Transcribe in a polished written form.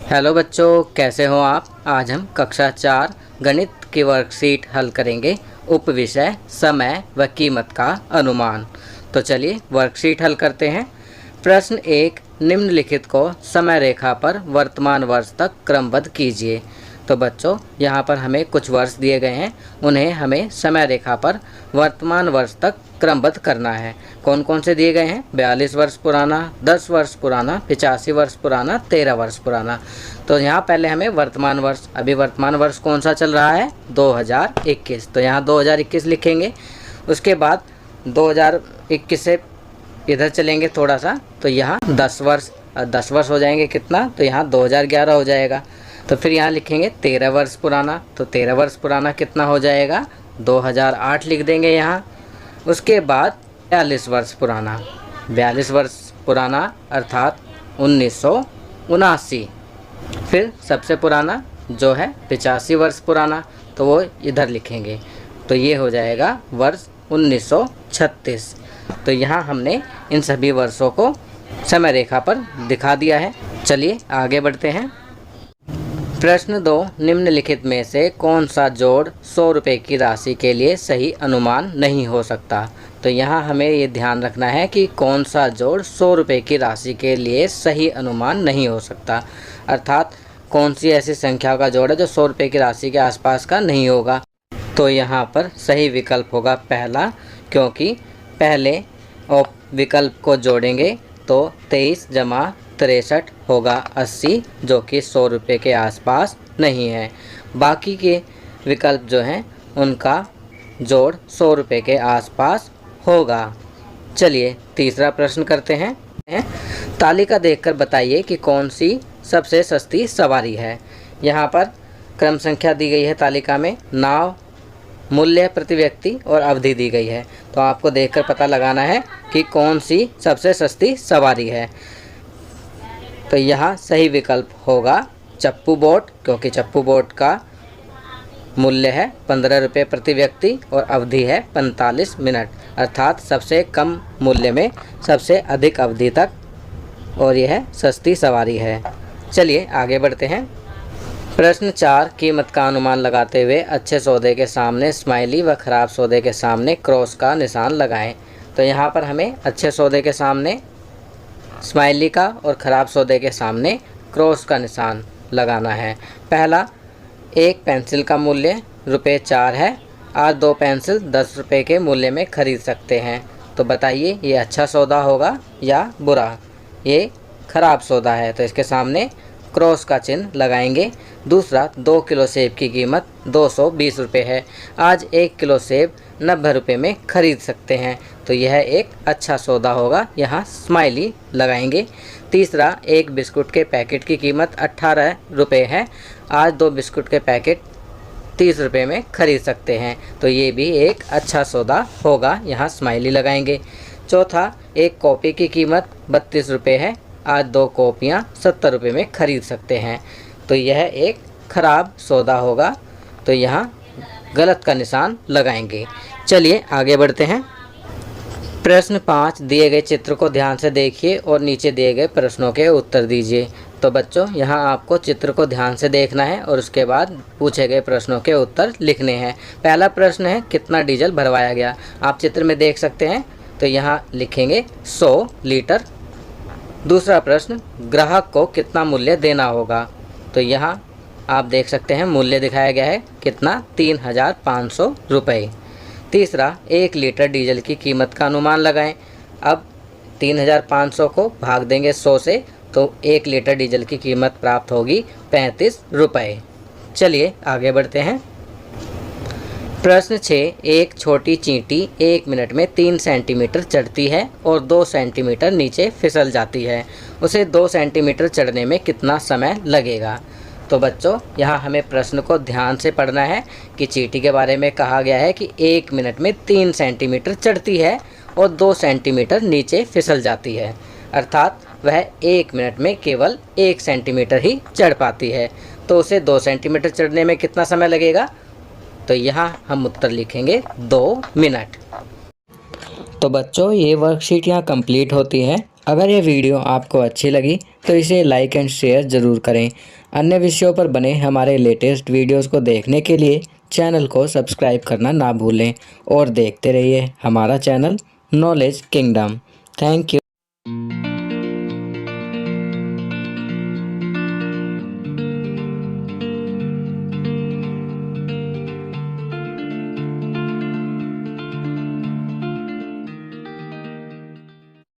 Hello बच्चों, कैसे हो आप। आज हम कक्षा 4 गणित की वर्कशीट हल करेंगे। उपविषय समय व कीमत का अनुमान। तो चलिए वर्कशीट हल करते हैं। प्रश्न 1, निम्नलिखित को समय रेखा पर वर्तमान वर्ष तक क्रमबद्ध कीजिए। तो बच्चों यहाँ पर हमें कुछ वर्ष दिए गए हैं, उन्हें हमें समय रेखा पर वर्तमान वर्ष तक क्रमबद्ध करना है। कौन कौन से दिए गए हैं? 42 वर्ष पुराना, 10 वर्ष पुराना, 85 वर्ष पुराना, 13 वर्ष पुराना। तो यहाँ पहले हमें वर्तमान वर्ष, अभी वर्तमान वर्ष कौन सा चल रहा है? 2021। तो यहाँ 2021 लिखेंगे। उसके बाद 2021 से इधर चलेंगे थोड़ा सा, तो यहाँ 10 वर्ष, 10 वर्ष हो जाएंगे कितना? तो यहाँ 2011 हो जाएगा। तो फिर यहाँ लिखेंगे 13 वर्ष पुराना, तो 13 वर्ष पुराना कितना हो जाएगा? 2008 लिख देंगे यहाँ। उसके बाद 42 वर्ष पुराना, 42 वर्ष पुराना अर्थात 1979। फिर सबसे पुराना जो है 85 वर्ष पुराना, तो वो इधर लिखेंगे, तो ये हो जाएगा वर्ष 1936। तो यहाँ हमने इन सभी वर्षों को समय रेखा पर दिखा दिया है। चलिए आगे बढ़ते हैं। प्रश्न 2, निम्नलिखित में से कौन सा जोड़ 100 रुपये की राशि के लिए सही अनुमान नहीं हो सकता? तो यहाँ हमें ये ध्यान रखना है कि कौन सा जोड़ 100 रुपये की राशि के लिए सही अनुमान नहीं हो सकता, अर्थात कौन सी ऐसी संख्या का जोड़ है जो 100 रुपये की राशि के आसपास का नहीं होगा। तो यहाँ पर सही विकल्प होगा पहला, क्योंकि पहले और विकल्प को जोड़ेंगे तो 23 जमा 63 होगा 80, जो कि 100 रुपये के आसपास नहीं है। बाकी के विकल्प जो हैं उनका जोड़ 100 रुपये के आसपास होगा। चलिए तीसरा प्रश्न करते हैं। तालिका देखकर बताइए कि कौन सी सबसे सस्ती सवारी है। यहाँ पर क्रम संख्या दी गई है तालिका में, नाव, मूल्य प्रति व्यक्ति और अवधि दी गई है। तो आपको देखकर पता लगाना है कि कौन सी सबसे सस्ती सवारी है। तो यहाँ सही विकल्प होगा चप्पू बोट, क्योंकि चप्पू बोट का मूल्य है 15 रुपये प्रति व्यक्ति और अवधि है 45 मिनट, अर्थात सबसे कम मूल्य में सबसे अधिक अवधि तक, और यह सस्ती सवारी है। चलिए आगे बढ़ते हैं। प्रश्न 4, कीमत का अनुमान लगाते हुए अच्छे सौदे के सामने स्माइली व ख़राब सौदे के सामने क्रॉस का निशान लगाएं। तो यहाँ पर हमें अच्छे सौदे के सामने स्माइली का और ख़राब सौदे के सामने क्रॉस का निशान लगाना है। पहला, एक पेंसिल का मूल्य ₹4 है, आज 2 पेंसिल 10 रुपये के मूल्य में ख़रीद सकते हैं। तो बताइए ये अच्छा सौदा होगा या बुरा? ये ख़राब सौदा है, तो इसके सामने क्रॉस का चिन्ह लगाएंगे। दूसरा, 2 किलो सेब की कीमत 220 रुपये है, आज 1 किलो सेब 90 रुपये में ख़रीद सकते हैं। तो यह एक अच्छा सौदा होगा, यहाँ स्माइली लगाएंगे। तीसरा, एक बिस्कुट के पैकेट की कीमत 18 रुपये है, आज 2 बिस्कुट के पैकेट 30 रुपये में ख़रीद सकते हैं। तो ये भी एक अच्छा सौदा होगा, यहाँ स्माइली लगाएंगे। चौथा, एक कॉपी की कीमत 32 रुपये है, आज 2 कॉपियाँ 70 रुपये में ख़रीद सकते हैं। तो यह एक ख़राब सौदा होगा, तो यहाँ गलत का निशान लगाएंगे। चलिए आगे बढ़ते हैं। प्रश्न 5, दिए गए चित्र को ध्यान से देखिए और नीचे दिए गए प्रश्नों के उत्तर दीजिए। तो बच्चों यहाँ आपको चित्र को ध्यान से देखना है और उसके बाद पूछे गए प्रश्नों के उत्तर लिखने हैं। पहला प्रश्न है, कितना डीजल भरवाया गया? आप चित्र में देख सकते हैं, तो यहाँ लिखेंगे 100 लीटर। दूसरा प्रश्न, ग्राहक को कितना मूल्य देना होगा? तो यहाँ आप देख सकते हैं मूल्य दिखाया गया है कितना, 3500 रुपये। तीसरा, 1 लीटर डीजल की कीमत का अनुमान लगाएं। अब 3500 को भाग देंगे 100 से, तो 1 लीटर डीजल की कीमत प्राप्त होगी 35 रुपये। चलिए आगे बढ़ते हैं। प्रश्न 6, एक छोटी चींटी 1 मिनट में 3 सेंटीमीटर चढ़ती है और 2 सेंटीमीटर नीचे फिसल जाती है, उसे 2 सेंटीमीटर चढ़ने में कितना समय लगेगा? तो बच्चों यहाँ हमें प्रश्न को ध्यान से पढ़ना है कि चींटी के बारे में कहा गया है कि 1 मिनट में 3 सेंटीमीटर चढ़ती है और 2 सेंटीमीटर नीचे फिसल जाती है, अर्थात वह 1 मिनट में केवल 1 सेंटीमीटर ही चढ़ पाती है। तो उसे 2 सेंटीमीटर चढ़ने में कितना समय लगेगा? तो यहाँ हम उत्तर लिखेंगे 2 मिनट। तो बच्चों ये वर्कशीट यहाँ कंप्लीट होती है। अगर ये वीडियो आपको अच्छी लगी तो इसे लाइक एंड शेयर ज़रूर करें। अन्य विषयों पर बने हमारे लेटेस्ट वीडियोस को देखने के लिए चैनल को सब्सक्राइब करना ना भूलें और देखते रहिए हमारा channel knowledge kingdom. Thank you.